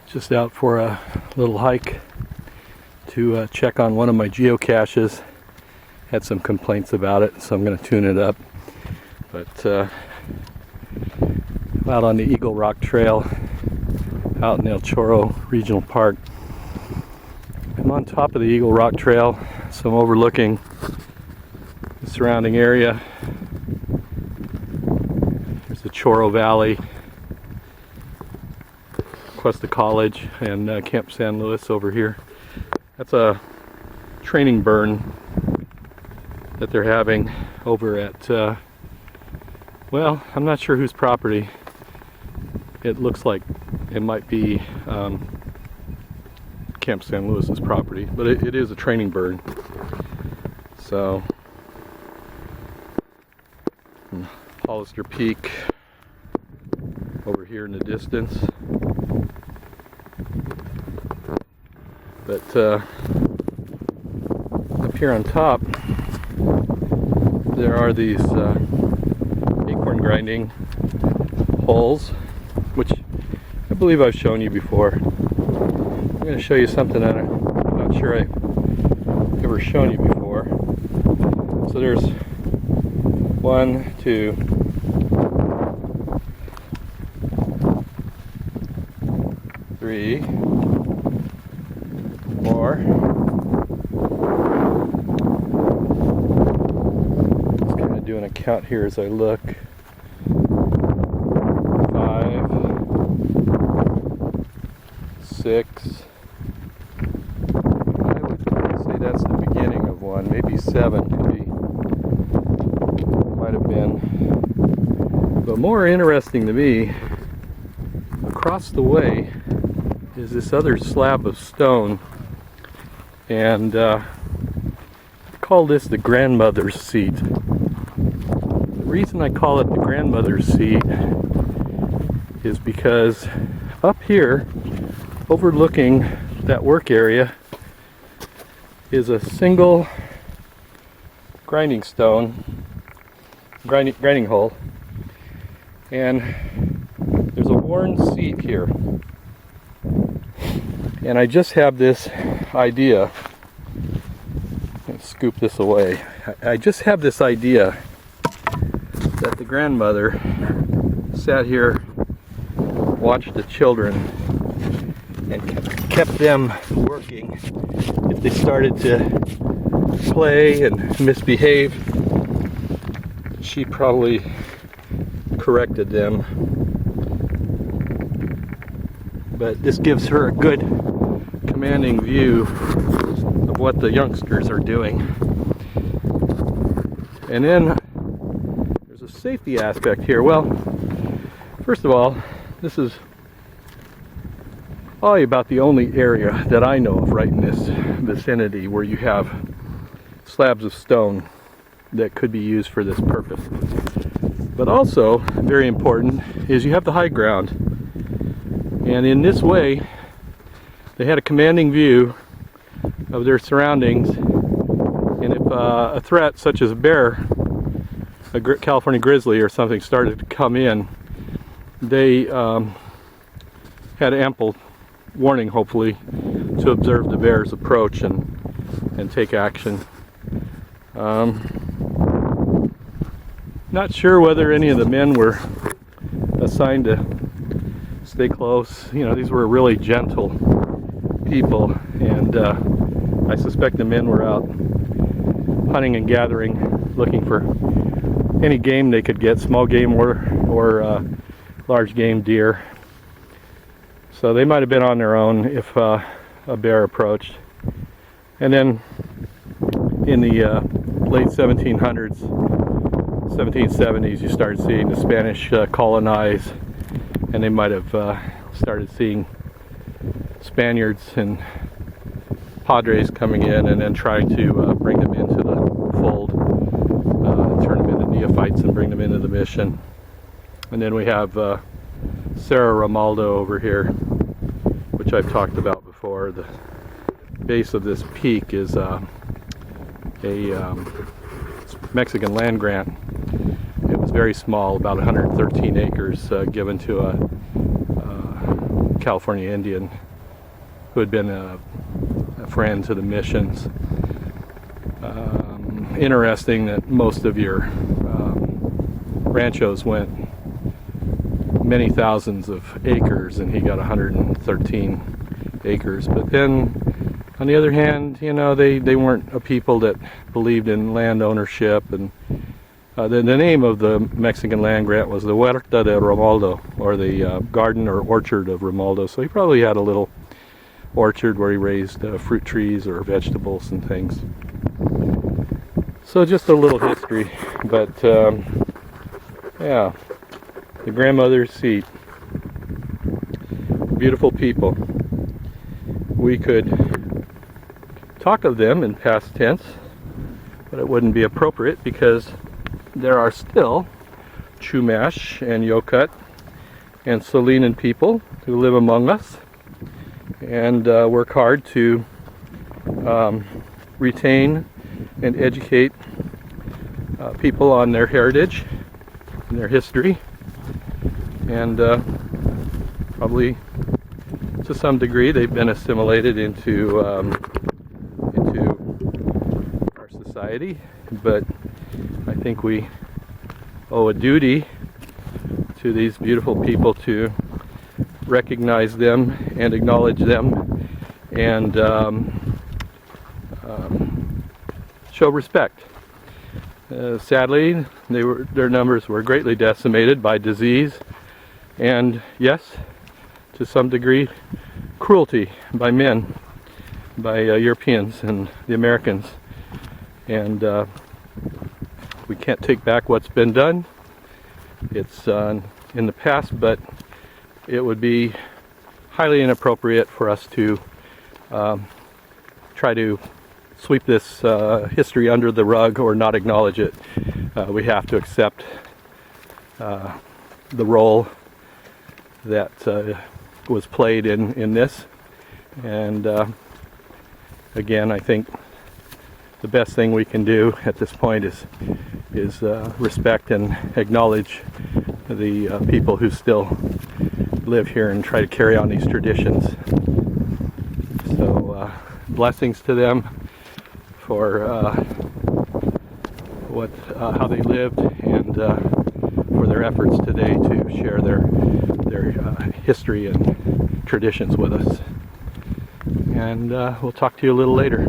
Just out for a little hike to check on one of my geocaches. Had some complaints about it, so I'm going to tune it up. But out on the Eagle Rock Trail out in El Chorro Regional Park. I'm on top of the Eagle Rock Trail, so I'm overlooking the surrounding area. There's the Chorro Valley, Cuesta College, and Camp San Luis over here. That's a training burn that they're having over at, well, I'm not sure whose property. It looks like it might be Camp San Luis's property, but it is a training burn. So, Hollister Peak over here in the distance. But up here on top, there are these acorn grinding holes, which I believe I've shown you before. I'm going to show you something that I'm not sure I've ever shown you before. So there's 1, 2, 3, 4. Just kind of doing a count here as I look. 5, 6. I would say that's the beginning of one. Maybe 7 could be. Might have been. But more interesting to me, across the way is this other slab of stone, and I call this the grandmother's seat. The reason I call it the grandmother's seat is because up here, overlooking that work area, is a single grinding hole, and there's a worn seat here. And I just have this idea. Let's scoop this away. I just have this idea that the grandmother sat here, watched the children, and kept them working. If they started to play and misbehave, she probably corrected them. But this gives her a good commanding view of what the youngsters are doing. And then there's a safety aspect here. Well, first of all, this is probably about the only area that I know of right in this vicinity where you have slabs of stone that could be used for this purpose. But also, very important, is you have the high ground. And in this way, they had a commanding view of their surroundings. And if a threat such as a bear, a California grizzly or something started to come in, they had ample warning, hopefully, to observe the bear's approach and take action. Not sure whether any of the men were assigned to stay close. You know, these were really gentle people, and I suspect the men were out hunting and gathering, looking for any game they could get, small game or large game deer. So they might have been on their own if a bear approached. And then in the late 1700s, 1770s, you started seeing the Spanish colonize, and they might have started seeing Spaniards and Padres coming in and then trying to bring them into the fold, turn them into neophytes and bring them into the mission. And then we have Cerro Romaldo over here, which I've talked about before. The base of this peak is a Mexican land grant. It was very small, about 113 acres, given to a California Indian who had been a friend to the missions. Interesting that most of your ranchos went many thousands of acres, and he got 113 acres. But then, on the other hand, you know, they weren't a people that believed in land ownership, and the name of the Mexican land grant was the Huerta de Romualdo, or the garden or orchard of Romualdo. So he probably had a little orchard where he raised fruit trees or vegetables and things. So just a little history, but yeah, the grandmother's seat. Beautiful people. We could talk of them in past tense, but it wouldn't be appropriate because there are still Chumash and Yokut and Salinan people who live among us and work hard to retain and educate people on their heritage and their history, and probably to some degree they've been assimilated into our society, but I think we owe a duty to these beautiful people to recognize them and acknowledge them and show respect. Sadly, their numbers were greatly decimated by disease and, yes, to some degree, cruelty by men, by Europeans and the Americans. And we can't take back what's been done. It's in the past, but it would be highly inappropriate for us to try to sweep this history under the rug or not acknowledge it. We have to accept the role that was played in this, and again, I think the best thing we can do at this point is respect and acknowledge the people who still live here and try to carry on these traditions. So blessings to them for how they lived, and for their efforts today to share their history and traditions with us. And we'll talk to you a little later.